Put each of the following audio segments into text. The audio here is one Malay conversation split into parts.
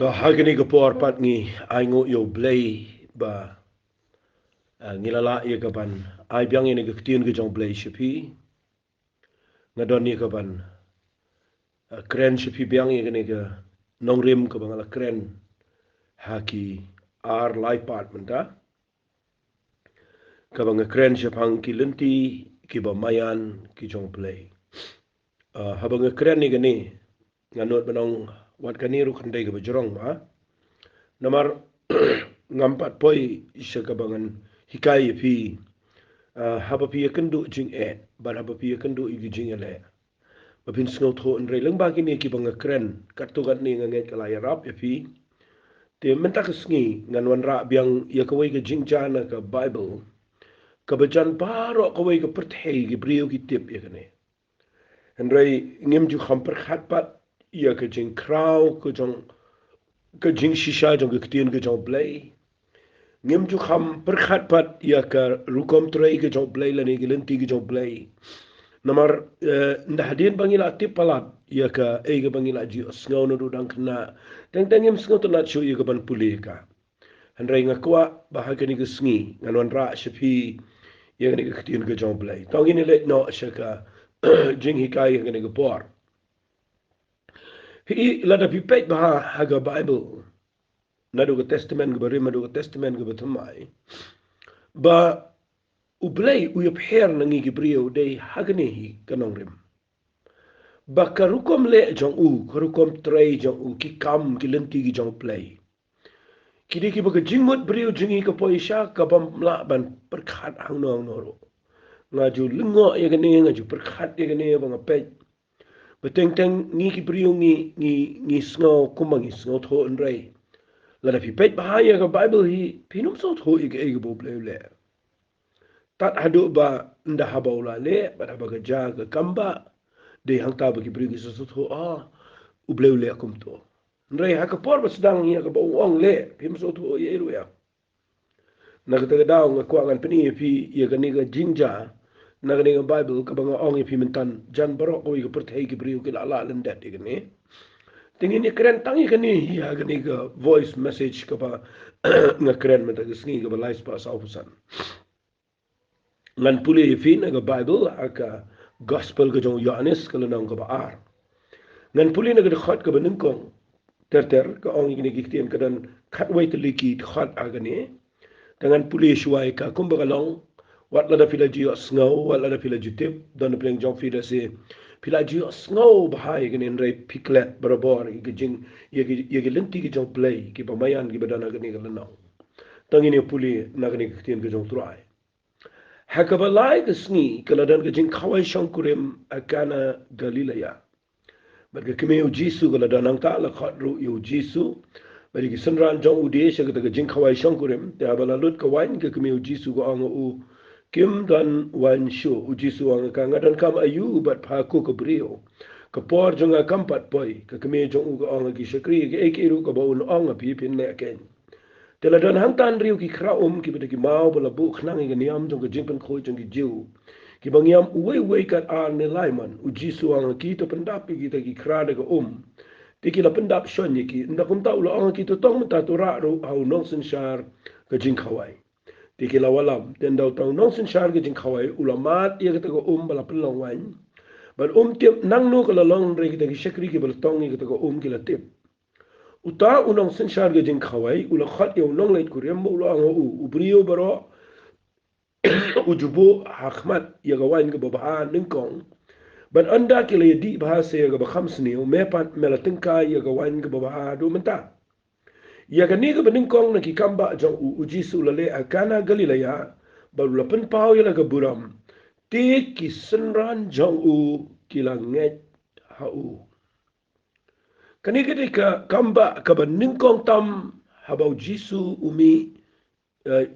To hagani ka por pat ngi ai ngo yo Blei ba ngilala ye ka ban ai biang ye ka tien ka jong Blei shipi ngadon ye ka ban kren shipi biang ye ka nong rim ka bangala kren haki ar lai pat menta ka bang kren shipang ki Lynti ki ba Maian ki jong Blei habang kren ni gani nganot banong wat kani ru khandai ka bajrong ba namar ngampat poi isya kabangan hikai pi haba pi kendu jing bar haba pi kendu igi jing ele babin snow tho en releng ba kini ki banga kren kartu gat ni nganget kala ya rap pi te menta kesngi ngan wan ra biang ya kawai ke jing jana ka bible ka bajan baro kawai ka perthei ki brio ki tip ya kane en rei ngim ju kham per khat pat ya ka jing kraw ko jong ka jing shisha jong ka tien ka jong Blei ngim ju kham perkhat pat ya ka rukom trei ke jong Blei lani ke Lynti ke jong Blei namar ndahadin bangila tip palat ya ka e ke bangila ji sngaw no dang kna teng teng ngim sngaw to na chu ya ka ban puli ka handrai ngakwa bahag ni ke sngi nganwan ra shpi ya ni ke tin ke jong Blei tong ini let no shaka jing hikai ke ni ke por hi lada pi pet bah haga Bible nadu ke testament ke bari madu ke testament ke betamai ba ublei uyap her nangi gibrio dei hagnehi kanong rim ba karukom le jong u karukom trei jong u ki kam ki Lynti ki jong Blei kidi ki baga jingmut brio jingi ka poisha ka bam la ban perkhat hang nong noro ngaju lengo ye gane ngaju perkhat ye gane bang pej beteng teng ngi ki brio ngi sngo kumangi sngo tho nrei la fi pej bahaya ka Bible hi pinum so tho ige bo Blei le tat hadu ba nda habaula le ba ba ja ga kamba de hang ta ba ki brigi so so u Blei le kum to nrei ha ka por ba sedang ya ka ba ong le pim so to ye ru ya na ka ta daw nga kwa ngan pini pi ye ga ni ga jinja na ga ni ga Bible ka ba nga ong pi mentan jan baro ko ga per thei ki brio ki la la len dat ge ni tingin ni kren tangi ka ni ya ga ni ga voice message ka ba nga kren meta ga sngi ga ba live pa sa usan ngan puli fin ga Bible aka gospel ga jong Yohanes kala nang ga baar ngan puli na ga khat ga banin kong ter ka ong ni gi tien ka dan khat wai te liki khat aga ni dengan puli shuai ka kumba ga long wat la da pila ji snow wat la da pila ji tip don pleng jong fi da se pila ji snow bahai ga ni rei piklet barabor gi jing ye gi Lynti gi jong Blei ki ba Maian gi badana ga ni ga lanang tangini puli na ga ni gi tien ga jong trai hakabalai ke sngi kaladan ke jing khawai shangkurim akana Galilea barke kemeu Jisu kaladan ang ta la khatru yu Jisu bari ki sanran jong ude shaka ke jing khawai shangkurim te abala lut ka wain ke kemeu Jisu ko ang u kim dan wan shu u Jisu ang ka ngadan kam ayu bat pha ku ko brio ka por jonga kampat poi ka kemeu jong u ko ang ki shakri ke ekiru ka ba un ang pi pin ne ken Teladan hantan riu ki kraum ki beda ki mau bala bu khnang ki niam jong ki jingpen khoi jong ki jiu ki bangiam uwe kat ar ne laiman u Jisu ang ki to pendap ki ta ki krada ka ti ki la pendap shon ki nda kum ta ulo ang ki to tong ta to ra ro au nong sin shar ka jing khawai ti ki la walam ten dau tong nong sin shar ka jing khawai ulamat ye ka ta ko bala pelong wan bal tip nang no ka la long re ki ta ki shakri ki bal tong ki ta ko ki la tip uta unong sen shar ge jing khawai ula khat ye unong leit kurem mo ulo ang u brio baro ujubu hakmat ye ga wain ge ba ning kong ban anda ke le di ba se ge ba khamsni u me pat mela tinka ye ga wain ge ba do menta ye ga ni ge ba ning kong na ki kamba jong u Jisu la le akana Galilea ba la pen pau ye la ga buram ti ki senran jong u ki la nget ha u kani ketika kamba kaba ningkong tam habau Jisu umi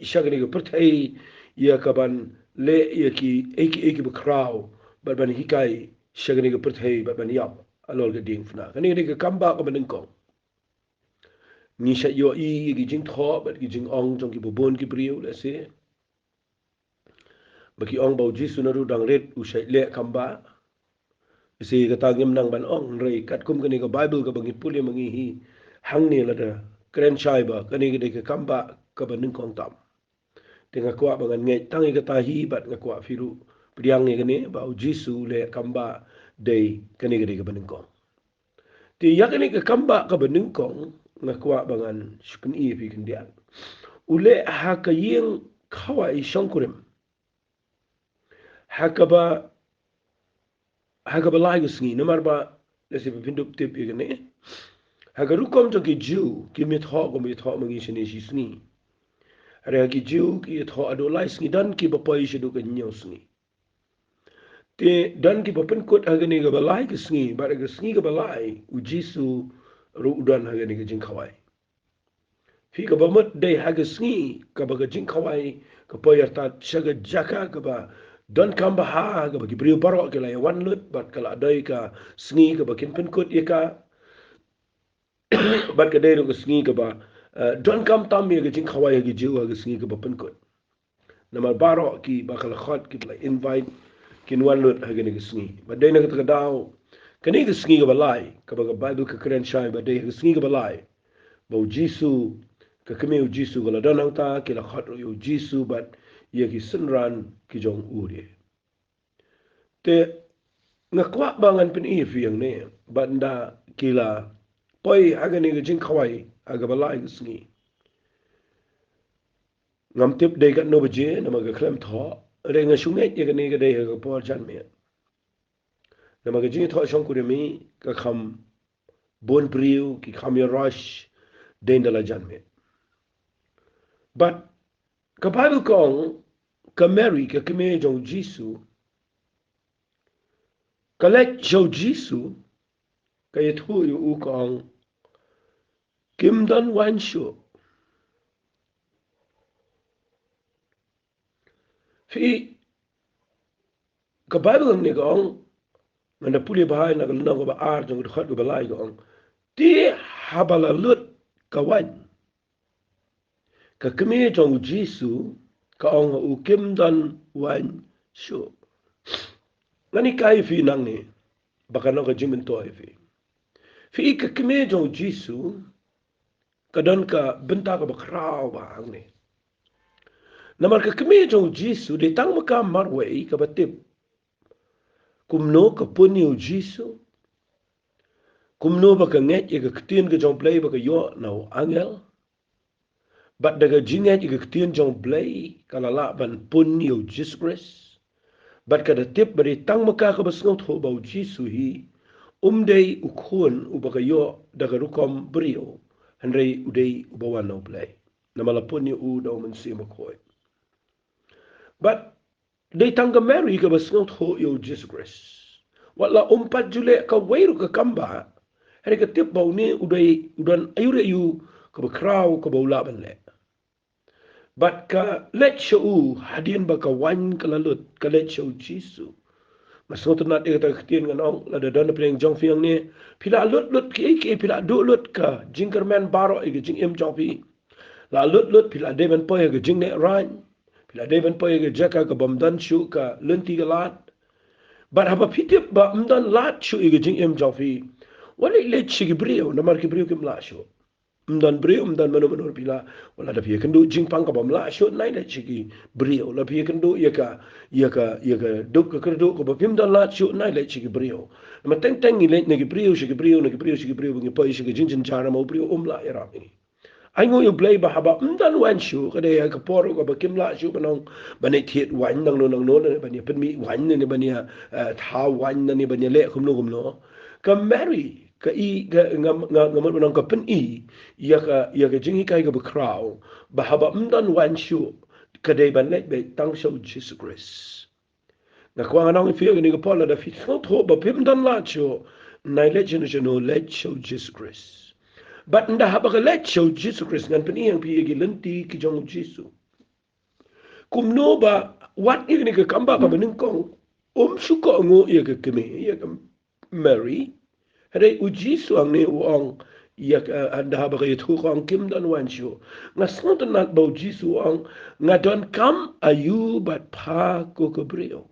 ishagani ke perthai ya kaban le ya ki eki bakrau ban hikai shagani ke perthai ban yap alol ke ding fna kani ketika kamba kaba ningkong ni sha yo gi jing tho bat gi jing ong jong ki bobon ki brio le se baki ong bau Jisu na ru dang ret u shai le kamba si kata ngim nang ban ong rei kat kum kani ka Bible ka bangi puli mangi hi hang ni la da kren chai ba kani ke de ke kamba ka ba ning kong tam tenga kwa ba ngan ngai tangi ka ta hi bat nga kwa firu priang ni kani ba jisu le kamba dei kani ke de ke ba ning kong ti ya kani ke kamba ka ba ning kong nga kwa ba ngan shukun i fi kindial ule ha ka yeng khawa i shonkurim ha ka ba lai gisngi namar ba lesi pindup tip igane hagarukom to ki jiu ki mit ho go mit ho mangi shini shisni are ki jiu ki it ho adolai sngi dan ki ba pai shidu ka nyo sngi te dan ki ba pen kot hagani ga balai ki sngi ba ga sngi ga balai u jisu ru udan hagani ga jing khawai fi ka ba mat dai haga sngi ka ba ga jing khawai ka pai arta shaga jaka ka ba dan kam ba ha ka ba ki brio baro ke la wan lut bat kala dai ka sngi ka ba kin pen kot ka bat ka dai ro sngi ka ba don kam tam mi ga jing khawai ga jiu ga sngi ka ba pen kot nama baro ki ba kala khat ki la invite kin wan lut ha ga ni sngi ba dai na ka daw kani ga sngi ga balai ka ba ga bible ka kren shai ba dai ga sngi ga balai ba jisu ka kame u jisu ga la don ta ki la khat ro jisu bat ye ki sunran ki jong uri te nga kwa ba ngan pen i fiang ne ba nda ki la poi ha ga ni ga jing khawai ha ga balai ga sngi ngam tip dei kat no baje nama ga klem tho re nga shunget ye ga ni ga dei ga por chan me nama ga jing tho shong ku mi ka kham bon priu ki kham yo rush den da la jan me but ka bible kong ka mary ka kime jong jisu ka let jo jisu ka ye thu yu u kong kim dan wan shu fi ka bible ni kong ngana puli bahai na na go ba ar jong khat go ba lai kong ti habala lut ka wan ka kime jong jisu ka ong u kim dan wan shu ngani kai fi nang ni baka no ka jimin to fi ka kime jong jisu ka don ka benta ka bakrao ba ang ni namar ka kime jong jisu de tang maka marwe ka batip kumno ka punyo jisu kumno ba ka nget ka ktien ka jong Blei ba ka yo na angel bat daga jinget ka ktien jong Blei ka lala ban punyo Jesus Christ bat ka da tip bari tang maka ka basngot ho ba jisu hi umdei ukun ubakayo daga rukom brio handrei udei ubawan no Blei namala punyo u da man si makoy but they tanga Mary ka basngot ho yo Jesus Christ wala umpat jule ka weiru ka kamba hari ka tip bau ni udai udan ayure yu ka bakraw ka baula banle but ka let show hadin ba ka wan ka lalut ka let show jisu masngot na de ka ktien nganong la da don pring jong fiang ni pila lut ki pila du lut ka jingerman baro e jing em jong pi la lut pila de ban poy ga jing ne ran pila de ban poy ga jaka ka bomdan shu ka Lynti ga lat but haba pitip ba mdan lat shu e ga jing em jong pi wala le chi brio na mar ki brio kim la shu mdan brio mdan mano pila wala da pia kendu jing pang ka bom la shu nai da chi brio la pia kendu ya ka duk ka kendu ko ba pim dan la shu nai le chi brio ma teng ni le ne ki brio chi brio ngi pa chi jing jara mo brio la era ni ai ngoi Blei ba haba mdan wan shu ka de ka por ko ba kim la shu banong bane thiet wan nang no ba ni pen mi wan ni ba ni tha wan ni ba ni le khum no ka Mary ka i ngam banong ka pen i ya ka jingi kai ka ba kraw ba haba mdan wan shu ka de ban le be tang shu Jesus Christ na kwa nang fi ni ka por la da fi tho ba pim dan la shu nai le no le shu Jesus Christ but nda haba ka let show Jesus Christ ngan pen iyang pi gi Lynti ki jong jisu kumno ba wat igni ka kamba ka bening kong shu ko ngo ya ka keme ya ka Mary hare u jisu ang ne u ong ya nda haba ka yitu ko ang kim dan wan shu nga snot na ba jisu ang nga don kam ayu but pa ko ko brio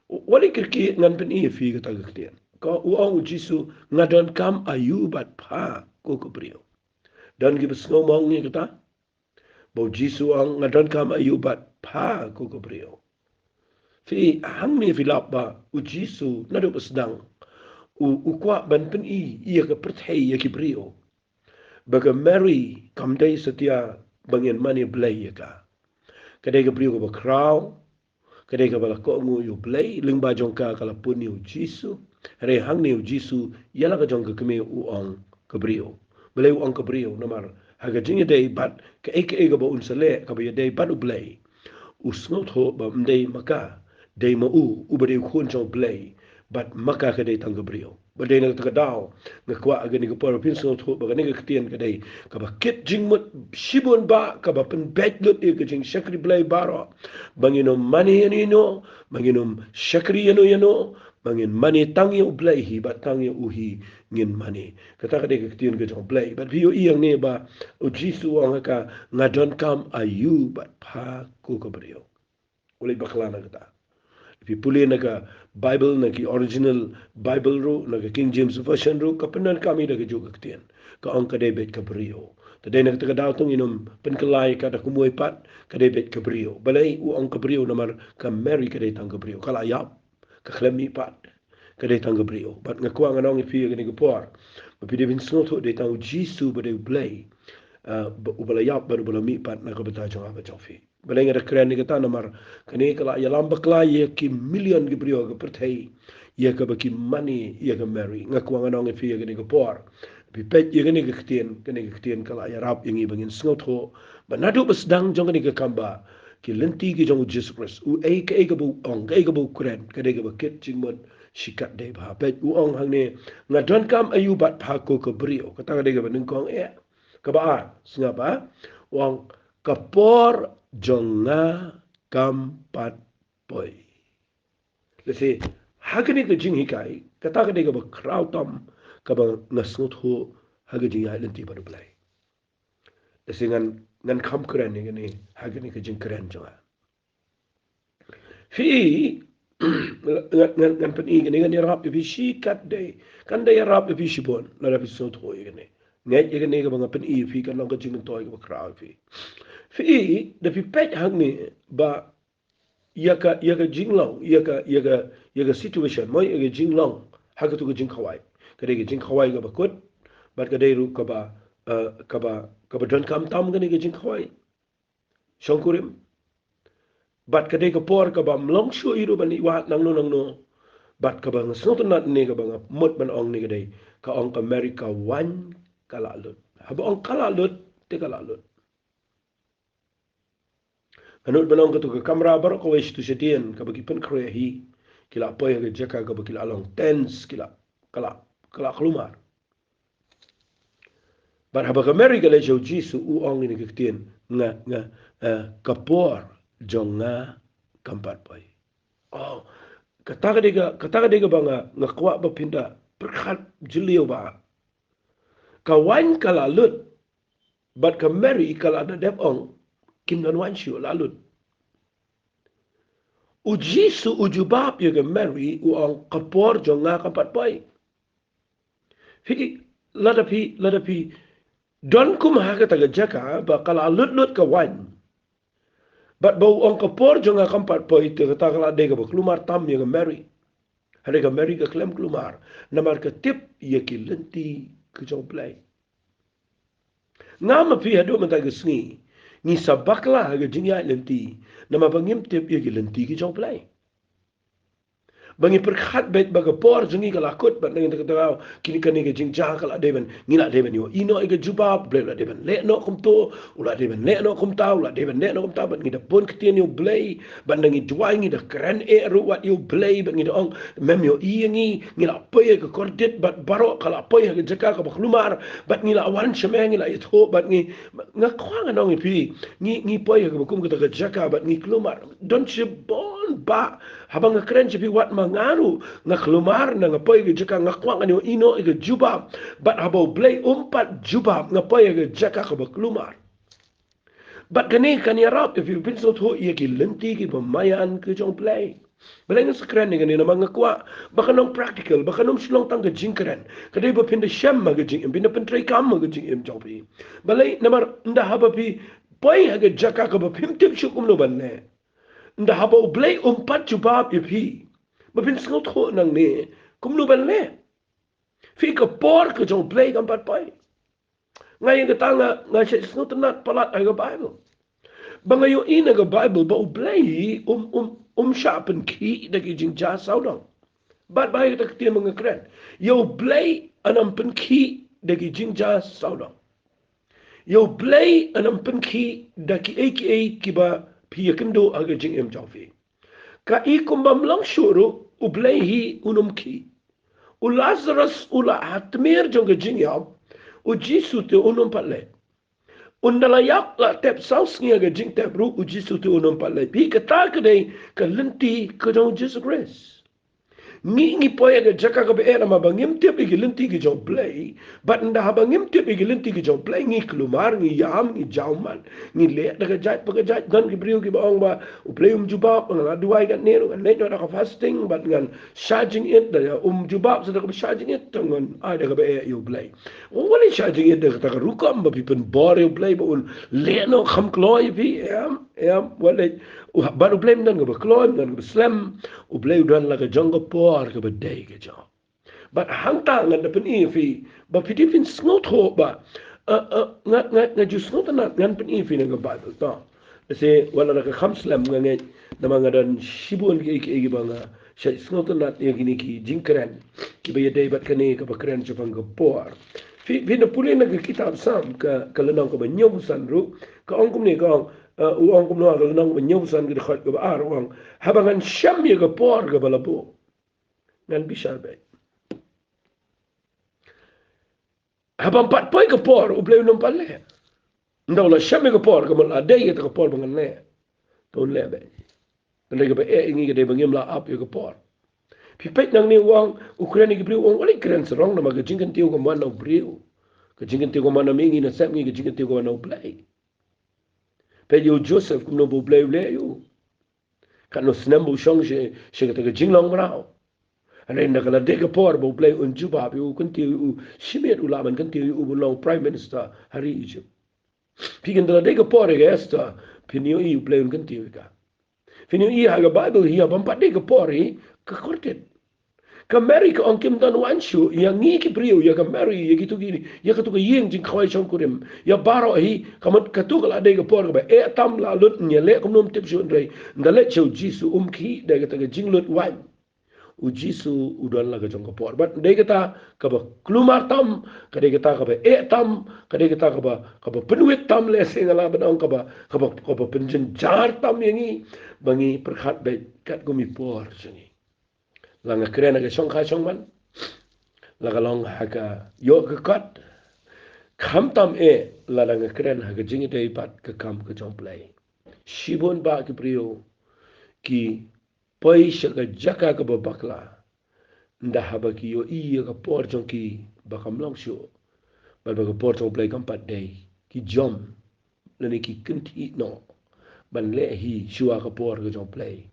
wali kirki ngan pen iya fi ka tagaktian ko uang Jisu ngadon kam ayu bat pa ko brio. Dan gi ngomong ni kata bau Jisu ang ngadon kam ayu bat pa ko brio. Fi hang ni fi ba u Jisu nadu sedang u kwa ban pen ia ke perthai ia ki brio. Baga Mary kamdai setia bangin mani Blei ya ka. Kadai ke brio ko bakrau. Kadai ke bala ko ngu yu Blei ling ba jong ka kala pun yu Jisu. Re hang ni yu Jisu yala ka jong ke keme uang ke brio. Blei uang ke brio namar haga jinga dai bat ke eke ba un sale ka ba dai bat u Blei. U snot ho ba mdai maka dai ma u ba dai khun jong Blei bat maka ka dai tang ke brio. Badai nak terkadau ngakwa agani ke por pin so tho baga ne ke tien kadai ka ba kit jing mut shibun ba ka ba pen bet lut e ke jing shakri Blei baro bangino mani ani no bangino shakri yano bangin mani tangi u Blei hi ba tangi u hi ngin mani kata kadai ke tien ke jong Blei but vio iang ne ba u Jisu ang ka ngadon kam ayu ba pa ku ko brio ulai baklana kata if you pull in naga Bible nagi original Bible ru naga King James version ru kapenan kami naga juga ketian ka ang kadai bet kabrio tadai naga taga dautong inum penkelai kada kumui pat kadai bet kabrio balai u ang kabrio namar ka Mary kadai tang kabrio kala yap ka klemi pat kadai tang kabrio bat ngakwa nganong ifi gani gapor tapi dia bin snoto de tang Jisu badai Blei ubala yap baru bala mi pat naga betajong apa jofi balai ngada keren ni kata namar kani kala ya lambak la ye ki million gi brio ga perthai ye ka baki money ye ka Mary ngakwa nganong ifi gani gapor bi pet ye gani gktien kala ya rap ingi bangin sngot ho banadu basdang jong gani ga kamba ki Lynti ki jong Jesus Christ u e ka bu ong ka bu kren ka de ga kit jingmon shikat de ba pet u ong hang ne ngadon kam ayu bat pha ko ka brio kata de ga banung kong e ka ba singapa wang kapor jonga kampat poi lese hagani ke jing hikai kata ka de ga ba kraw tom ka ba ngasngot ho hagani ya Lynti ba Blei lese ngan kam kren ni hagani ke jing kren jonga fi ngan pen i gani rap fi shi kat de kan de rap fi shi bon la fi so tho gani ngai gani ga bang pen i fi kan long ka jing toy ga kraw fi de fi pet hang ni ba yaka jinglong yaka situation moi yaka jinglong haga tu jing khawai kade ge jing khawai ga bakut bat kade ru ka ba don kam tam gani ge jing khawai shongkurim bat kade ka por ka ba mlong shu iru bani wa nang no bat ka ba ngasot nat ne ka ba mot ban ong ni kade ka ong America wan kala lut haba ong kala lut te kala lut anut banong ka tu ka kamera bar ko wis tu setien ka bagi pen kre hi kila poy ga jaka ka bagi along tens kila kala klumar bar haba ka America le jo Jisu u ong ni kitien nga kapor jonga kampat poy oh kata ga banga ngakwa ba pinda perkhat jilio ba kawan kala lut bat ka Mary kala ada dep ong kim dan wan shu lalut u Jisu ujubab ye ga Mary u ang kapor jonga kampat poy fi ladapi don kum ha ka taga jaka ba kala lut ka wan bat bau ong kapor jonga kampat poy te kata kala de ga klumar tam ye ga Mary hade ga Mary ga klem klumar namar ka tip ye ki Lynti ke jong Blei ngama pi hado mata ga sngi ni sabakla ga jingya Lynti nama bangim tip ye ki Lynti ki jong Blei bangi perkhat bet baga por jungi kala kut bat nang kata kini kani ke jing jang kala deben ngila deben yo ino ige juba Blei la deben le no kum to ula deben le no kum ta ula deben le no kum ta bat ngida pun ketien yo Blei bat nang dwai ngida keren e ru wat yo Blei bat ngida ong mem yo iengi ngila poye ke kordit bat baro kala poye ke jaka ka bakhlumar bat ngila awan shemeng ngila itho bat ngi ngakwang nong ipi ngi poye ke bakum ke jaka bat ngi klumar don't you bon ba habang keren jipi wat mangaru ngaklumar na ngapoy ge jaka ngakwang ani ino ge jubab bat habo Blei umpat jubab ngapoy ge jaka ka baklumar bat kani rap if you been so tho ye ki Lynti ki Maian ke jong Blei Balay nga sa kren nga nina mga kwa, baka nung practical, baka nung silong tang gajing kren. Kadai ba pinda siyam magajing im, pinda pentray kam magajing im jopi. Balay namar nda haba pi, boy haga jaka ka ba pimtip syukum no banne. Nda haba ublay umpat jubab ipi. Ba pin sngot ho nang ni, kum no banne. Fi ka por ka jong blay kam pat boy. Ngayon ka tanga, nga siya sngot nat palat ay ka Bible. Bangayo ina ga Bible ba ublay syapen ki dagi jing ja saudang. Bat baik kita ketia mga keren. Yo blay anam pen ki dagi jing ja saudang. Yo blay anam pen ki dagi aka kiba pia kendo aga jing em jaufi. Ka i kumbam lang syuru ublay hi unum ki. U Lazarus ula hatmir jong jing yab. U Jisu te unum patle. Undalayak la tep saus ngi aga jing tep ru uji sutu unum palai pi kata kadai ka Lynti ka jong Jesus Christ. Ngi poy aga jaka ka be era ma bangim tep igi Lynti ki jong Blei, but nda ha bangim tep igi Lynti ki jong Blei ngi kelumar ngi yam ngi jauman ngi le daga jait paga jait dan ki briu ki baong ba u Blei jubab ngan aduai kan neru kan le da ka fasting but ngan charging it da jubab sa da ka charging it ngan ai da ka be yo Blei. Wala charging it da ka rukam ba pipen bore Blei ba un le no kham kloi pi am wala baru Blei dan ka ba kloi dan ka slam u Blei dan la ka jong ka por ka ba dei ka jong. But hang ta ngan da pen fi ba pidi fin snot ho ba nga ju snot na ngan pen fi nga Bible ta. Kasi wala na ka kham slam nga na mga dan shibun ki ba nga siya snot na ya gini ki jingkren ki ba dei bat kani ka ba kren sa pang ka por. Fi na puli na kitab sam ka kalanang ka ba nyong san ru ka ongkum ni ka uang kum no ka lanang ba nyong san ki khat ka ba ar uang habangan syam ya ka por ka ba labo. Ngan bisa ba. Habang pat poy ka por ublay nung pala. Ndaw la syam ka por ka mal aday ka por bangan le. Ton le ba. Nday ka ba ingi ka day bangim la up ka por. Pipet nang ni uang Ukraine ki briu uang wala kren sarong na magajingan tiyo ka man na briu. Kajingan tiyo ka man na mingi na sep ngi kajingan tiyo ka man na ublay. Pe yo Joseph kum no bu blay le yo. Kan no snembo shong she ka taga jinglong brao. Ano yung nakaladig ka por, bo play un jubab, yung kunti yung simir ulaman, kunti yung ubulong Prime Minister, hari Egypt. Pigan daladig ka por, esta, pinyo yung play un kunti yung ka. Pinyo yung haga Bible, hiya, pampadig ka por, kakortit. Ka Mary ka ang kim dan wanshu, yang ngi ki priyo, ya ka Mary, ya gitu gini, ya katuka ying jing kawai siyang kurim, ya baro ahi, kamat katuka la ka por, ka ba, tam la lut, niya le, kumnum tip siyo ndray, ndalet siyo Jisu umki, day kataga jing lut wan. Ujisu udan laga jong kapor but dei kata kaba klumar tam kadai kata kaba tam kadai kata kaba penuit tam le singala banang kaba penjen jar tam yangi bangi perkhat bai kat gumi por sini langa kren aga song kha song man laga long haga yo ka kat kham tam la langa kren haga jingi dei pat ka kam ka jong Blei shibon ba ki priyo ki poi shaka jaka ka babakla nda haba ki yo iya ka por jong ki bakam long sho ba ka por jong Blei kam pat day ki jom lani ki kinti no ban le hi shua ka por ka jong Blei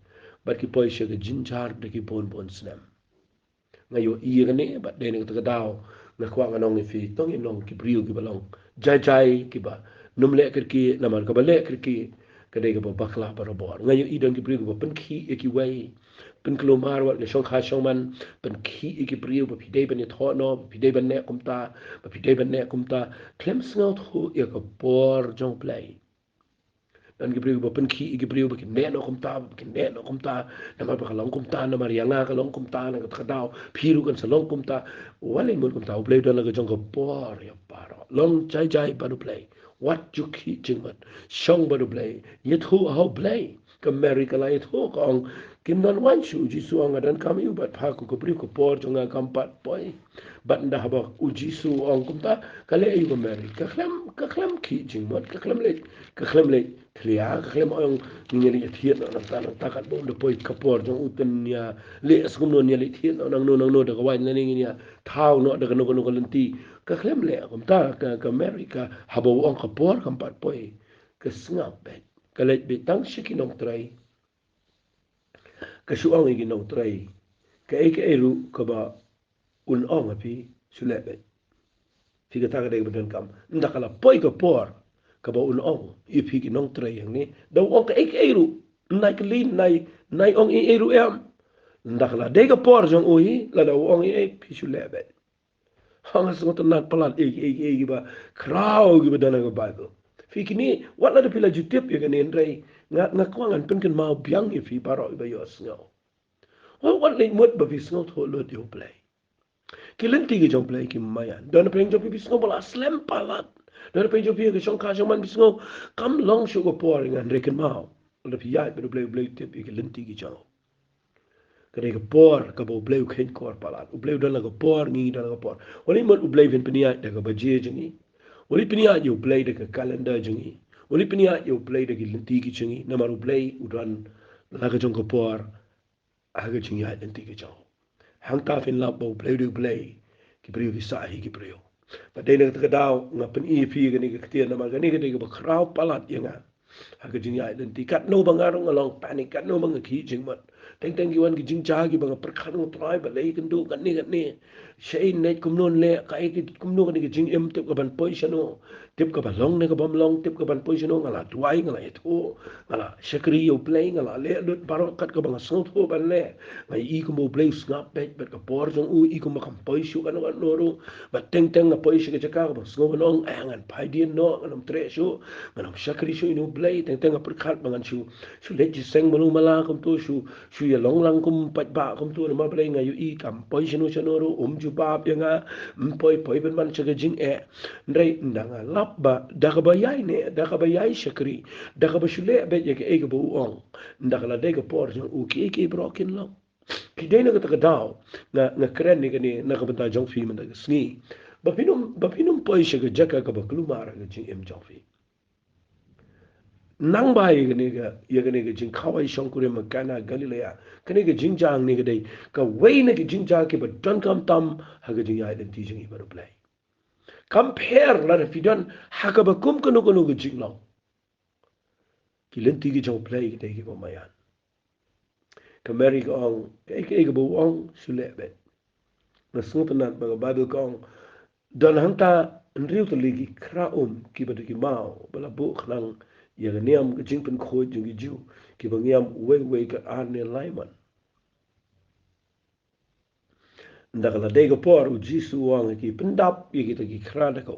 ba ki poi shaka jinjar de ki bon snam nga yo iya ne ba de ne ka daw na kwa nga nong fi tong in long ki priu ki balong jai ki ba num le ki naman ka ba le ki kadai ka bakla para bor ngayo idon ki priu pen ki ki wai pen klomar wat le shong kha shong man pen ki ki priu ba pidei ben tho no pidei ben ne kumta ba pidei ben ne kumta klem sngot ho ya ka por jong Blei dan ki priu ba pen ki priu ba ki ne no kumta na ma ba long kumta na marianga ka long kumta na ka daw phiru kan sa long kumta wala mun kumta Blei dan la ka jong ka por ya paro long jai pa do Blei what you ki jingman shong ba do Blei yet ho how Blei ka Mary ka la yet ho ka ong kim non wan shu Jisu ang dan kam yu bat pa ko priu ko por jonga kampat poi bat nda haba u Jisu ong kumta ka le yu ka Mary ka khlam ki jingman ka khlam le klia ka khlam ong ni ni thiet na ta kat bo de poi ka por jong uten ya le skum no ni le thiet nang no de ka wan na ni ya thau no de ka no Lynti ka khlam le kumta ka Mary ka haba ong ka por kampat poi ka snap bet ka le be tang shikinong trai Kasuang igi nong tray. Ka ru ka ba ong api sulebe. Figa taga dega badan kam. Nda kala poi ka por ka ba ong ipi ki nong tray yang ni. Daw ong ka ru nai ka lin nai ong ru em. Nda kala dega por jong uhi la daw ong pi sulebe. Hangas ngot nat palat egi ba krau gi badana ga Bible. Fikini wat la de pila jutip ya gani ndrai nga kwangan penken mau biang fi baro ba yos ngau. Wat le mot ba fi sngot ho lo dio Blei. Ki Lynti ki jong Blei ki Maian. Dona peng jong fi sngot bala slem palat. Dona peng jong fi ke jong ka jong man fi sngot kam long shu go por ngan reken mau. La fi ya ba Blei tip ki Lynti ki jong. Kare ke por ka bo Blei ken kor palat. U Blei dona ga por ngi dona ga por. Wali mot u Blei vin penia da ga ba je jengi. Wali penia yo Blei da ka calendar jengi. Wali penia yo Blei da ki Lynti ki jengi. Namaru Blei u dan la ga jong ko por aga jengi ha Lynti ki jong. Hang ta fin la bo Blei du Blei ki brio ki sa hi ki brio. Ba de na ka daw nga pen i fi ga ni ka tia na ma ga ni ga de ga ba krau palat yenga. Aga jengi ha Lynti kat no bangarong along panic kat no bang ki jing mat. Teng giwan ki jing cha ki bang perkhan trai ba lei kan du kan ni shei net kum non le ka ki kum no kan ki jing em tip ka ban position no tip ka ban long ne ka bam long tip ka ban position no ngala tuai ngala eto ngala shakri yo play ngala le lut baro kat ka bang sot ho ban le ngai I kum bo play snap bet bet ka por jong u I kum ka position kan no ro ba teng na position ka ka ba sngo nong angan pai dien no ngam tre shu ngam shakri shu no play teng ka perkhat bangan shu le ji seng malu mala kum to shu ya long lang kum pat ba kum tu ma bre nga yu I kam position no chano ro ju ba ya nga poi ben man chaga jing ndai ndanga lap ba da ka ba yai ne da ka ba yai shakri da ka ba shule be ya ke e bo ong nda ka la de ka por jong u ki broken lo ki de na ka ta daw na kren ni ni na ka ba jong fi man da sngi ba pinum poi shaga jaka ka ba klumara ga jing jong fi nang ba ye ga jing khawai shongkure ma kana galilea kane ga jing jang ni ga dai ka wei na ga jing ja ke ba don kam tam ha ga jing ya den ti jing I ba Blei compare la fi don ha ka ba kum kono ga jing long ki Lynti gi jong Blei ki dai ki ba Maian ka meri ga ong ke ga bo ong sule be na sut na ba ga Bible ka ong don hanta nriu to ligi kra ki ba ki mau bala bu khlang ya ga niam ga jing pen kho jing gi ju ki ba ngiam we ga arne laiman ndakala de ga por u jisu wang ki pendap ye ki ki kra da ka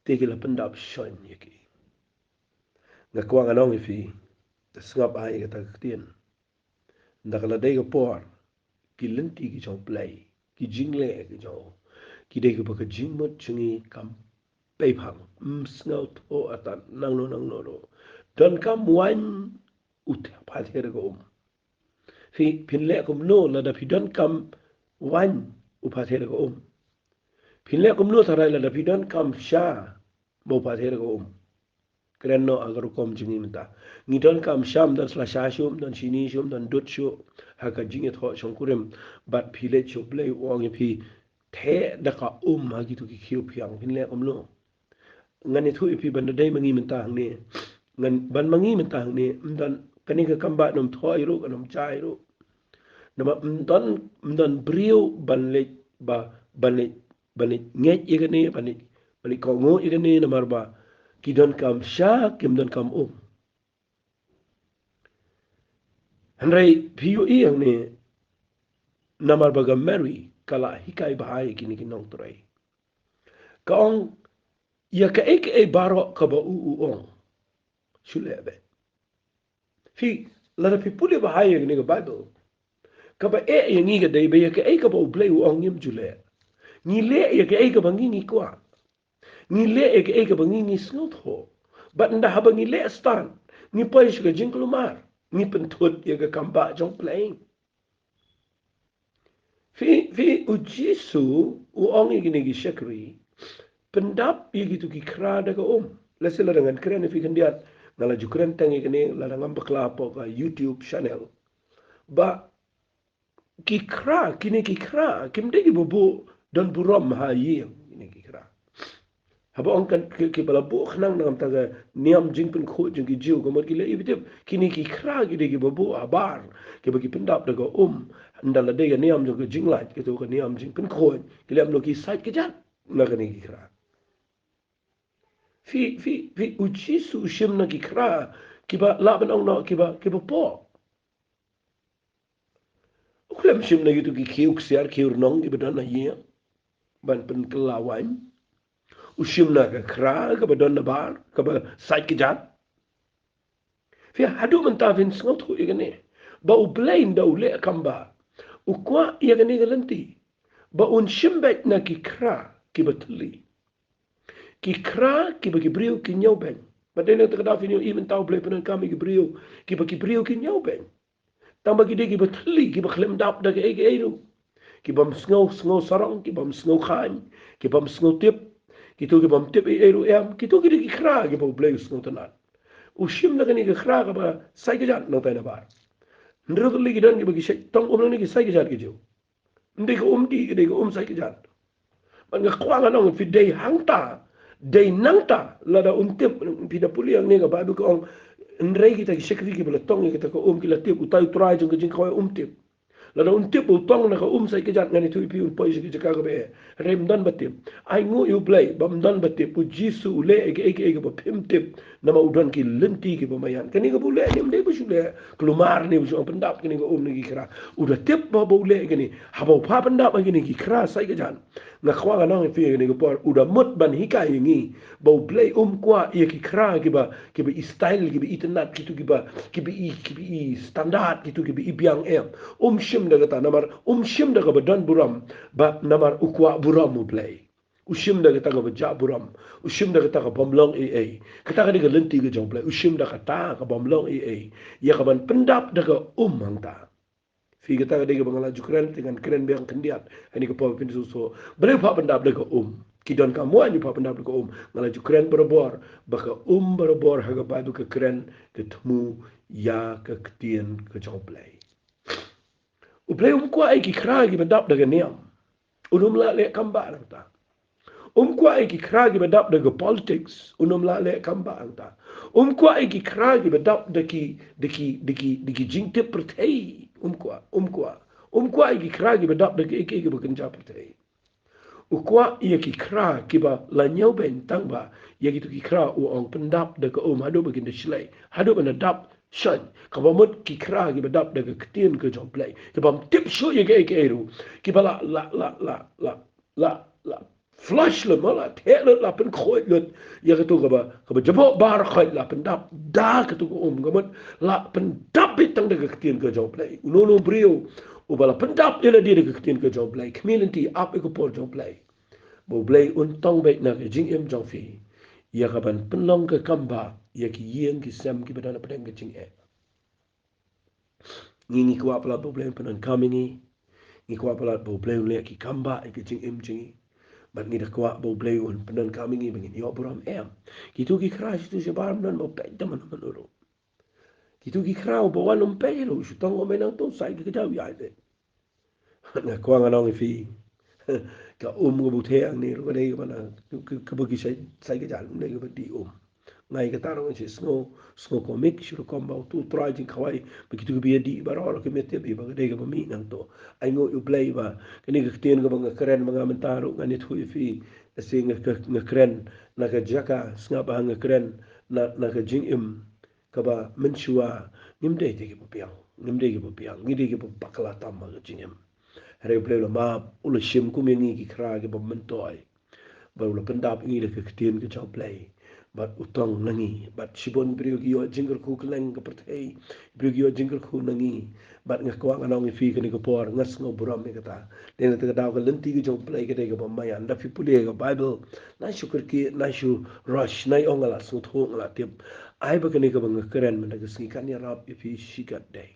te ki la pendap shon ye ki nga kwang anong fi ta ngap ai ga ta tien ndakala de ga por ki Lynti ki jong Blei ki jing le ki jong ki de ga ba ka jing mot chingi kam pe phang snau tho atan nang no ro don kam wan ut pa the ga fi pin le kum no la da fi don kam wan u pa the ga pin le kum no tharai la da fi don kam sha bo pa the ga kren no agar kom jingi mta ni don kam sham dan sla sha shum dan chini shum dan dut shu ha ka jingi tho shongkurem bat phile chu Blei ong phi the da ka ha gi tu ki khiu phiang pin le kum no ngani thu phi ban dai mangi mta hang ne ngan ban mangi mta hang ne dan kani ka kamba nom thoi ru kanom chai ru nama don brio banle ngej igani banle kongo igani namar ba ki don kam sha kim don kam hanrai piu I ang ne namar ba ga Mary kala hikai bahai kini kinong turai kaong ya ka e baro ka ba ong shulebe fi la fi puli bahai ni ga Bible ka ba yang ngi ga dai ba ya ka ka ba Blei ong yim jule ni le ya ka ka ba ngi kwa ni le ya ka ba ngi snot ho ba nda ha ba ngi le stan ni pais ga jingklumar ni pentut ya ga kamba jong playing fi u jisu u ong ni gi shakri pendap ya gitu ki kra da ga la sela dengan kren fi kandiat ngala jukren tangi kene la ngam bakla po ka YouTube channel ba ki kra kim de gi bobo don burom ha yi ni ki kra haba ong kan ki bala bu khnang nam ta ga niam jing pen kho jing ki jiu ko mo ki le ibitip kini ki khra ki de ki babu abar ki ba ki pendap da ga ndala de ga niam jo ki jing lait ki to ga niam jing pen kho ki lem lo ki sait ki jat na ga ni ki khra fi uji su shim na ki khra ki ba la ban ong no ki ba po uklem shim na gitu ki khiuk siar khiur nong ki ba na ye ban pen kelawan ushim na ka khra ka ba don na bar ka ba sait ki jat fi hadu man ta vin sngot khu igane ba u blain da u le kamba u kwa igane ga Lynti ba un shimbet na ki khra ki ba tli ki khra ki ba ki brio ki nyau ben ba de na ta da fi ni even ta u Blei pen kam ki brio ki nyau ben tamba ki de ki ba tli ki ba khlem dap da ke eru ki bam sngo sarong ki bam sngo khan ki bam sngo tip ki tu ki bam tip eru em ki tu ki de ki khra ki ba Blei sngo tanat ushim na gani ki khra ka ba sai ka jat no ta na bar ndro to ligi dan ki ba ki tong ni ki sai ka jat ki jo ndi ko di ki de ko sai ka jat man nga kwa nga nong fi day hangta day nangta la da tip fi da puli ang ni ga ba ko ong ndrei ki ta ki sekri ki bala tong ki ta ko ki la tip utai trai jong ki jing ko tip la da tip tong na ka sai ka jat ngani tu pi po ki ka ga be rem dan batip ai ngu yu Blei bam dan batip u jisu le ke ba pim tip na ma udon ki Lynti ki ba Maian kani ga bule ni mde bu shule klumar ni bu pendap kani ga ni ki kra udah tip ba bule kani habo pa pendap kani ki kra sai ka jat na kwa ga nong fi ni ga por udah mut ban hikai ngi ba Blei kwa ye ki kra ki ba style ki ba itnat ki ba i standard ki ba i biang em shim da ta namar shim da ga dan buram ba namar ukwa buram mu Blei ushim da ta ga ja buram ushim da ta ga bomlong kata ga ga Lynti ga jong Blei ushim da ta ga bomlong ya ga ban pendap da ga hang ta fi ga ta ga ga bangala jukran dengan keren biang kendiat ani ga po pin so Blei pa pendap da ga ki don ka mo ani pa pendap da ga ngala jukran berobor ba ka berobor ha ga ba du ka keren ke tmu ya ka ktien ka jong Blei u Blei kwa ai ki kra gi pendap da ga niam unum la le kamba ta kwa iki kragi bedap de politics unum la le kamba anta kwa iki kragi bedap de ki jingte pertei kwa iki kragi bedap de iki bekenja pertei kwa iki kra kiba la nyau ben tangba yaki tu ki kra u ong pendap de ko hadu begin de shlei hadu ben dap shan kabamut ki kra gi bedap de ketien ke jom Blei kibam tip sho yake eru kibala la flush le mala tele la pen khoi le ya to ka ba jabo bar khoi la pen dap da ka to gamat la pen dap bit tang de ka tien ka job Blei no brio u bala pen dap ele de ka tien ka job Blei community up ko por job Blei bo Blei tong be na ka jing em jong fi ya ka ban pen long ka kamba ya ki yen ki sam ki badana pen ka jing e ni ko apla bo Blei pen coming ni ko apla bo Blei le ki kamba ki jing em jing bat ngi da kwa bo Blei penan kami ngi bangin yo buram em kitu ki kra tu se bar nan mo pe man ro kitu ki kra bo wan pe lo su tong o menang to sai ki ta ya de na kwa nga nong fi ka go bu the ang ni ro dei mana ka bo ki sai ki jal ne ga di ngai ka taro che sno comic shuru komba tu try jin khawai ba kitu bi di baro ke mete bi ba de ga mi nang to ai ngo yu Blei ba kini ga tien ga ba keren mga mentaro ngani thu fi sing nga keren na ka jaka snga ba nga keren na ka jing im ka ba menchua nimde de ge piang ngi de ge bakla tam ma jing im re Blei lo ma ul shim ku mi ngi ki kra ge ba mentoi ba lo pendap ngi de ka tien ga job Blei bat utang nangi bat sibon brio gi yo jingle ku kleng ka pertei brio gi yo jingle ku nangi bat nga kwa nga nong fi kani ko por ngas ngo buram me kata den ta daw ka Lynti gi jong Blei ka de ga Maian da fi puli ga Bible na shukr ki na shu rush na ongala su tho ngala tip ai ba kani ka bang keren me ga singi kan ya rap fi shikat day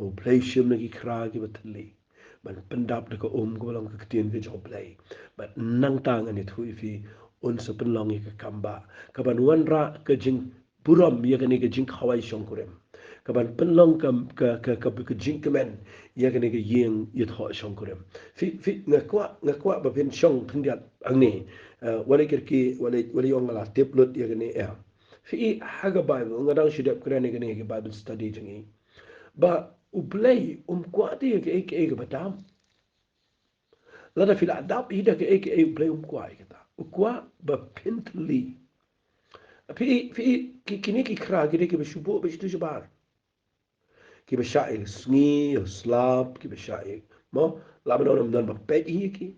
o Blei shim na gi kra gi batli ban pendap de ko ko lang ka tien gi jong Blei bat nang tang ani thui fi sa penlongi ke kamba kaban wanra ke jing buram ya kani ke jing khawai shong kurem kaban penlong ke jingkemen ya kene ke yeng yet ho shong kurem fi ngakwa ba pen shong phindiat angne wale kirki wale yong la teplut ya kene ya fi haga bible ngadang shidap krane kene ke bible study jingi ba ublei kwati ke ke batam lada fil adab ida ke ublei kwai kata ukwa ba pentli fi kini ki kra gide ke beshubo beshtu jabar ki beshaik sngi slap ki beshaik mo labno nam dan ba pet ki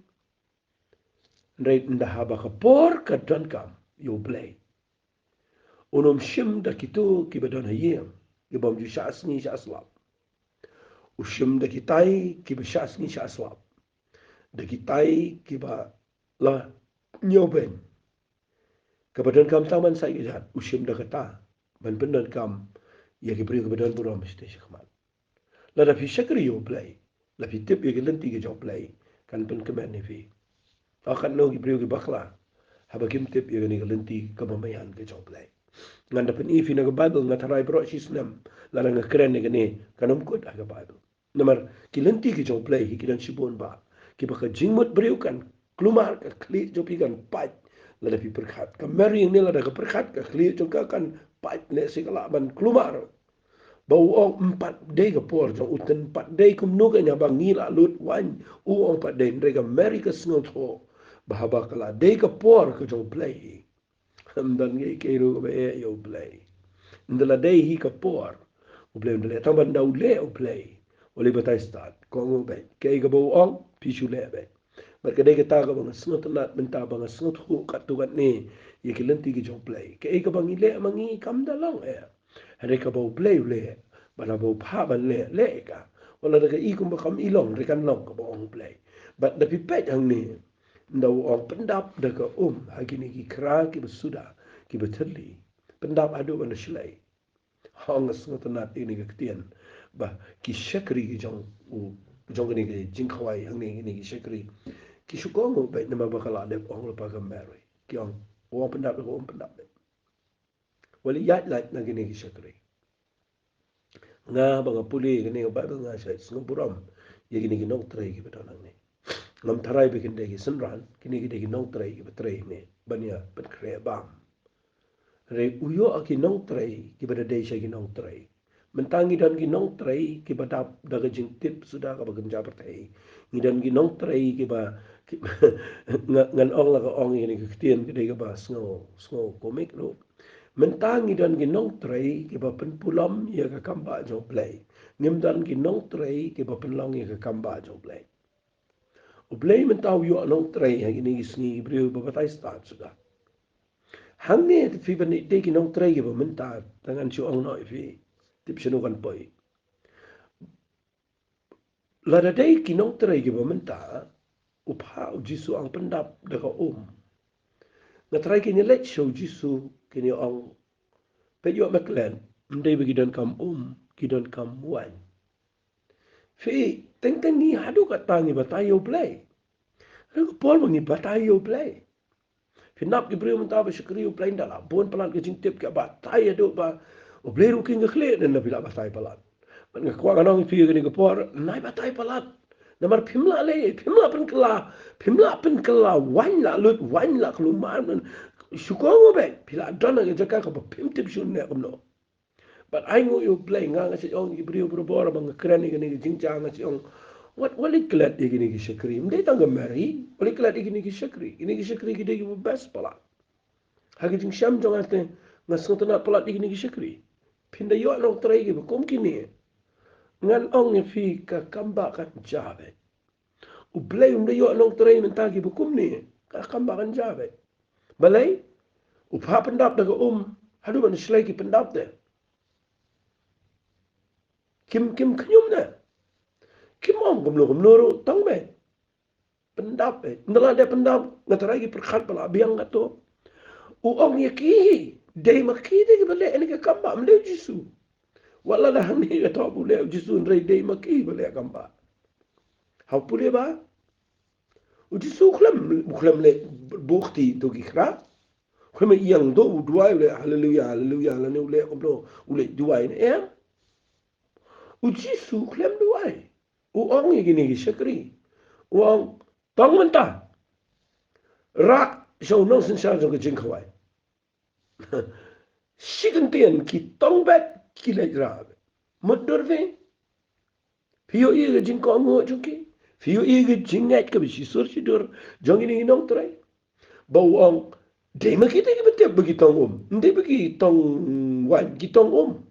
ndai ndaha ba kapor ka don kam yo blei unom shim da kitu ki badon hayem ki bom ju shasni shaslap ushim da kitai ki beshasni shaslap da kitai ki ba la nyoben ka badon kam taman sai jat ushim da kata ban pendon kam ya ki bri ka badon buram ste shikman la da fi shakri yo blei la fi tip ye Lynti ke jo blei kan pen kemen ni fi akan no ki bri ki bakla haba kim tip ye ni Lynti ka Maian ke jo blei nganda pen ifi na bible ngatarai bro shisnam la nga kren ne kanum kut aga bible namar ki Lynti ki jo blei ki dan shibon ba ki ba ka jingmut bri kan klumar ka kli jo pi kan pat la da pi perkhat ka meri ni la da ka perkhat ka kli jo ka kan pat ne sigala ban klumar bau ong 4 day ke por jong uten 4 day kum no nya bang ni la lut wan u ong 4 day rega america sngot ho bahaba kala day ke por ke jong Blei dan ngai ke ru be yo Blei ndala day hi ke por u Blei ndala tamban dau le u Blei ole batai start ko ngo be ke ke bau ong pi shu le be bar ke day ke ta ga bang sngot na benta bang sngot ho ka tu gat ni ye ke Lynti ke jong Blei ke ke bang le mangi kam da long Hari ka bau Blei le, bana bau pa ban le ka. Wala daga ikum ba kam ilong rekan long ka bau Blei. But da pipet hang ni, ndau ong pendap daga hagi ni ki kra ki besuda ki beterli. Pendap adu bana shilai. Hang ngat nat ini ke ketien. Ba ki shakri ki jong ni ki jingkhawai hang ni ki shakri. Ki shukong ba nama bakala de ong lepa ka meri. Ki ong pendap daga pendap. Wali yat lait na gini ki shakri. Nga banga puli gini nga bible nga siya nga buram ya gini ginong tray ki betonang ni ngam taray bikin degi senran kini gini ginong tray ki betray ni banya bet kre bam re uyo aki nong tray ki beda day siya ginong tray mentangi dan ginong tray ki badap daga jing tip sudah ka bagan jabar tay ngidan ginong tray ki ba ngan ong laga ong ini kektian ki ba sngo komik lo mentangi dan ginong tray ki ba penpulam ya ka kamba jo Blei ngim dan ginong tray ki ba penlong ya ka kamba jo Blei o Blei mentau yo nong tray ya gini gisni brio ba batai start sudah hang ni fi ban de ginong tray ki ba menta tangan chu ong noi fi tip sino kan poi la da dei ginong tray ki ba menta upha jisu ang pendap daga na try kini let show jisu kini ong pe yo maklen ndai bagi dan kam kidan kam wan fi teng ni hadu ka tangi batayo Blei ru pol mangi batayo Blei fi nap ki brio menta ba shukri Blei ndala bon palan ke jing tip ka batay do ba o Blei ru king khle na bila batay palan man nga kwa ganong fi ni ko por nai batay palat namar phimla pen kala wan la lut wan la kluman shukongo be pila dona ke jaka ka phim tip shun ne komno but I know you Blei nga nga si ong ibrio bro bora bang krani ke ni jingcha nga si ong what wali klat ye ni ki shakri mde tanga mari wali klat ye ni ki shakri ki de ki best pala hagi jing sham jong ate nga sotana pala ye ni ki shakri pinda yo no trai ki kom kini ngan ong ye fi ka kamba ka jabe u Blei yo no trai menta ki bukum ni ka kamba kan jabe balai u pa pendap daga hadu ban shlai ki pendap de kim kanyum na kim om gumlo ro tang be pendap ndala de pendap ngatarai ki perkhat pala biang gato u ong ye ki dei maki de ki bale ene ka kamba mle jisu wala da hani ga to bule jisu ndrei dei maki bale kamba ha pule ba u jisu khlam le bukhti to ki khra khlam yang do u duai le hallelujah hallelujah la ne ule ko ule duai ne uji su klem duai. Uang gini syakri. Uang tong mentah. Ra so nong sen sha jong jing khawai. Sigen tien ki tong bet ki le ra. Motor ve. Pio i jing ko ngo juki. Pio i jing ngat ka bi sur si dur jong ini nong trai. Bau uang de ma kita ki betul bagi tong Ndai bagi tong wan ki tong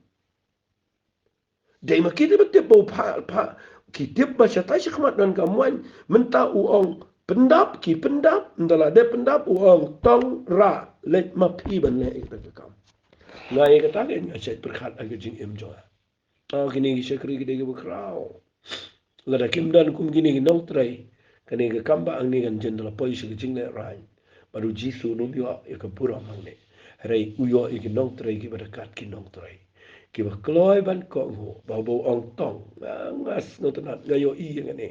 Dai makita betul bau pa kitip baca tai khmat dan kamuan menta uang pendap ki pendap ndala de pendap uang tong ra let mapi ban le ikta kam ngai kata ke nya chat berkhat ag jing em jo gini gi shakri gi de bukrao la da kim dan kum gini gi nong trai kani ga kamba ang ni gan jendala poi shi jing le rai baru jisu no yo e ka pura mangne rei uyo e gi nong trai gi berkat ki nong trai ki ba kloi ban ko ngo ba bo ong tong ngas no tanat ngayo i ngane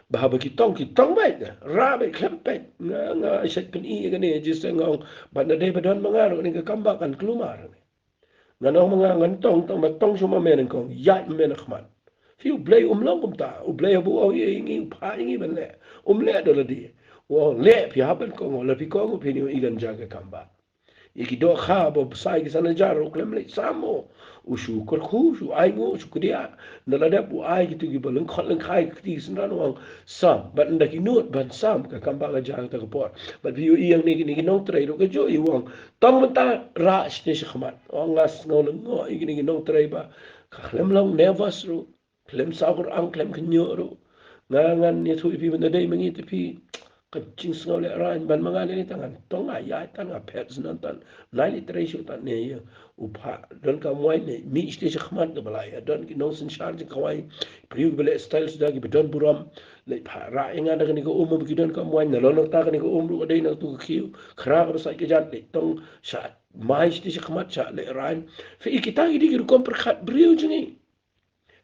ba ba ki tong ba ra ba klempet nga shat pen i ngane jis ngong ba na de ba don mangaro ni ka kamba kan klumar ngano mga ngantong tong matong suma men ko ya men khman fiu blei long kum ta u blei bu o ye ngi pa ngi ben le le do la di o le pi hapen ko la pi ko pi ni igan jaga kamba ikido khabo sai ki sana jaro klem le samo ushu kol khu ai ngo shu kudia ndala da bu ai ki tu ki balun khol lang khai ki sin ran wang sam but nda ki not ban sam ka kamba ga jang ta ko por but bi yang ni nong trai ro ka jo i wang tong man ta ra ste shi khmat o ngas ngo lang ngo i ni nong trai ba ka klem long nervous ro klem sa ko ang klem ki nyo ro ngan ni thu pi ban dai mangi te pi kacing sengau le ran ban mangan ni tangan tong ayat tan a pet senantan nai treisho tan ne ye upa don ka moy ne mi iste se khmat de balai don ki non sen charge kawai priu bele styles da ki don buram le pa ra inga da ni ko umu ki don ka moy ne lo ta ka ni ko umu dei na tu ki khra ba sai ke jat le tong sha mai iste se khmat cha le ran fe ikita ki di ko per khat priu jingi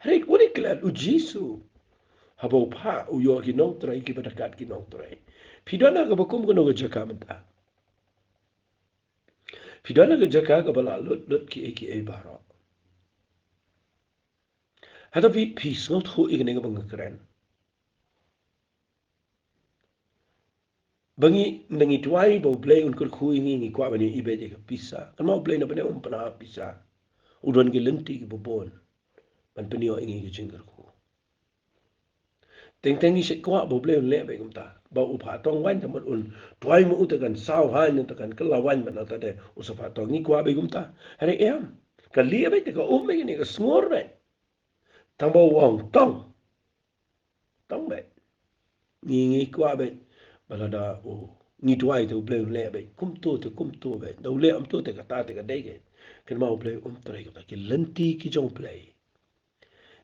rek woni klan u jisu habo pa u yo ki non trai ki batakat ki non trai pidana ga bakum ga no jaka menta pidana ga jaka ga bala lot ki e baro hada pi snot ho igne ga bang kren bangi nangi tuai bo Blei un kul khu ngi kwa bani ibe de pisa kan mau Blei na bane pana pisa udon gi Lynti gi bobon ban penio ngi gi jingar khu teng teng se kwa bo Blei un le be gumta ba u pha tong wan ta mon un tuai mu ta kan sao ha ni ta kan kala wan ban ta de u sa pha tong ngi kwa be gumta hare em ka li be te ka me ni ka smor be tang bo wong tong be ngi kwa be bala da o ni tuai te Blei le be kum to be do le am to te ka ta te ka de ge ken mau Blei trai ka ki Lynti ki Jong Blei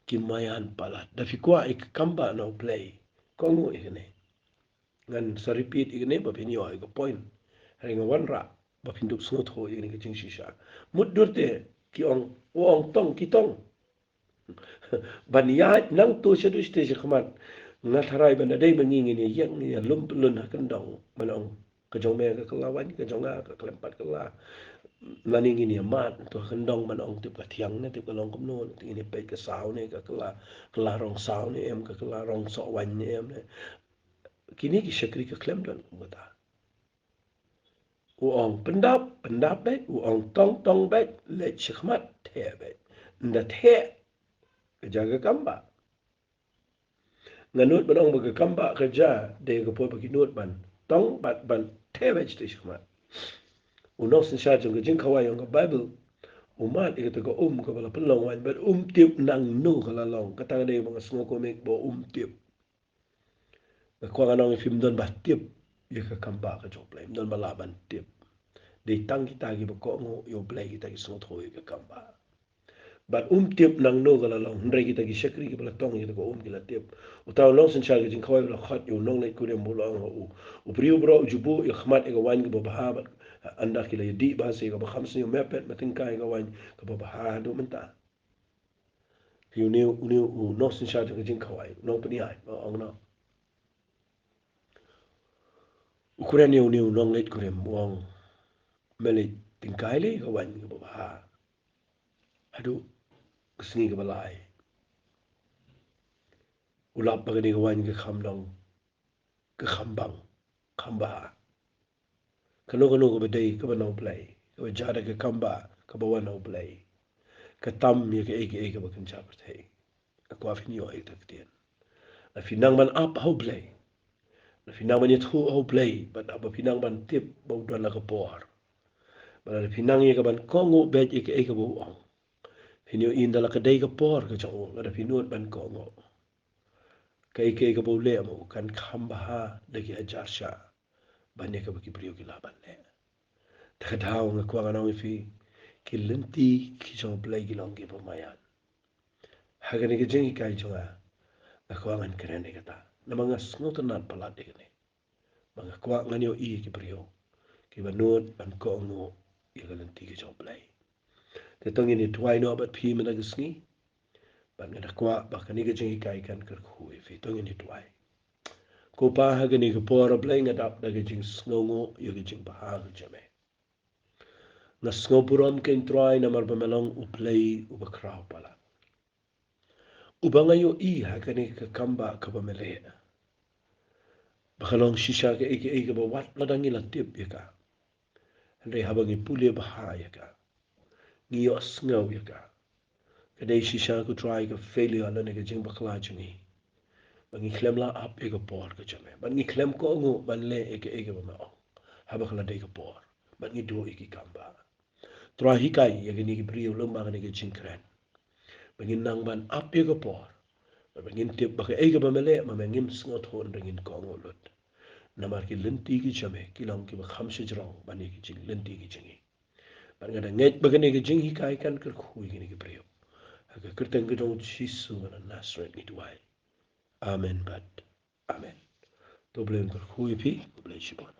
ki Maian pala da fi kwa ik kamba no Blei ko ngu ikne ngan sa repeat ikne ba pin yo ko point hari nga wan ra ba pin duk snot ho ikne ki jing shisha mut durte ki ong tong ki tong ban ya nang to shedu ste je khmat na tharai ban dai ban ngi ni yang ni lum lun kan dong man ong ka jong me ka la wan ka jong ka klem pat ka la nani ngi ni mat to kan dong man ong tip ka thiang ne tip ka long kom non ti ni pe ka saw ne ka la rong saw ne em ka la rong so wan ne em ne kini ki shakri ka klem don bata u ong pendap bet u ong tong bet le chkhmat the bet nda the ka jaga kamba nganut ban ong ba kamba ka ja de ka po ba ki not ban tong ban the bet te chkhmat u no sin sha jong jing khawai ong ka bible umat ikata ko ka bala pelong wan but tip nang nu kala long kata de mga sngo ko mek bo tip ko anong film don ba tip ye ka kamba ka jo play don balaban tip de tang kita gi ko ngo yo play kita gi sngo tho ye ka kamba but tip nang nu kala long ndre kita gi shakri gi bala tong kita ko gi la tip utaw long sin shal gi jing khawai la khat yo nong le ku de mo long u priu bro jubu ya khmat ga wan gi bo bahaba anda kila di ba se ga ba khamsi yo mepet matin kai ga wan ka ba ha do menta you new no sin sha ga jing khawai no pani ai ong no ukure new nong let kure wong mele tin kai le ga wan ga ba ha hadu kusni ga balai ulap bagani gawan ke khamdong ke khambang khamba kano ke bedai ke banau Blei ke jada ke kamba ke bawanau Blei ke tam ye ke ege bakan jabat hei aku afini o ek tak na finang man ap hau Blei na finang man yethu hau Blei but apa finang man tip bau dan la ke por ba na finang ye ke ban kongo bet ye ke ege bau ong finio inda la ke dei ke por ke jong na finut ban kongo ke bau le mo kan khamba ha lagi ajar sha banyak ke bagi beriu ke laban le takadau nga kwa ngana fi ki Lynti ki jong Blei ki long ki Maian hagani ke jengi kai jonga aku angan keren ni kata nama ngas ngotan palat de ni mga kwa nganyo i ki beriu ki banut ban ko ngo i ka Lynti ki jong Blei te tongi ni tuai no abat pi mana gisni ban ngada kwa bakani ke jengi kai kan ker khu fi tongi ni tuai ko pa hagani ke por Blei ngadap daga jing sngongo i ka jing baha ke jame na sngopuram ken troy na marbamelong uplay ubakraw pala ubangayo i hakane ka kamba ka bamele bakhalong shisha ke eke ba wat ladangi la tip yaka andre habangi pule baha yaka ngiyo sngaw yaka kadai shisha ku try ka failure la ne ka jing bakla chungi bangi klem la ap eka por ka chame bangi klem ko ngo ban le eke ba ma habakla de ka por bangi do eki kamba Tura hikai ya gini ki priyo lomba gani ki chinkren. Bangin nang ban api ka por. Bangin tip baka eiga ba mele ma mengim sngot hon ringin kongo lut. Namar ki Lynti ki chame ki lang ki ba khamse jrong bani ki ching Lynti ki chingi. Ban ngada nget bagani ki ching hikai kan kar khui gini ki priyo. Haka kerteng ki dong chisu ngana nasret ni duai. Amen bad. Amen. To blame kar khui pi, to blame shibon.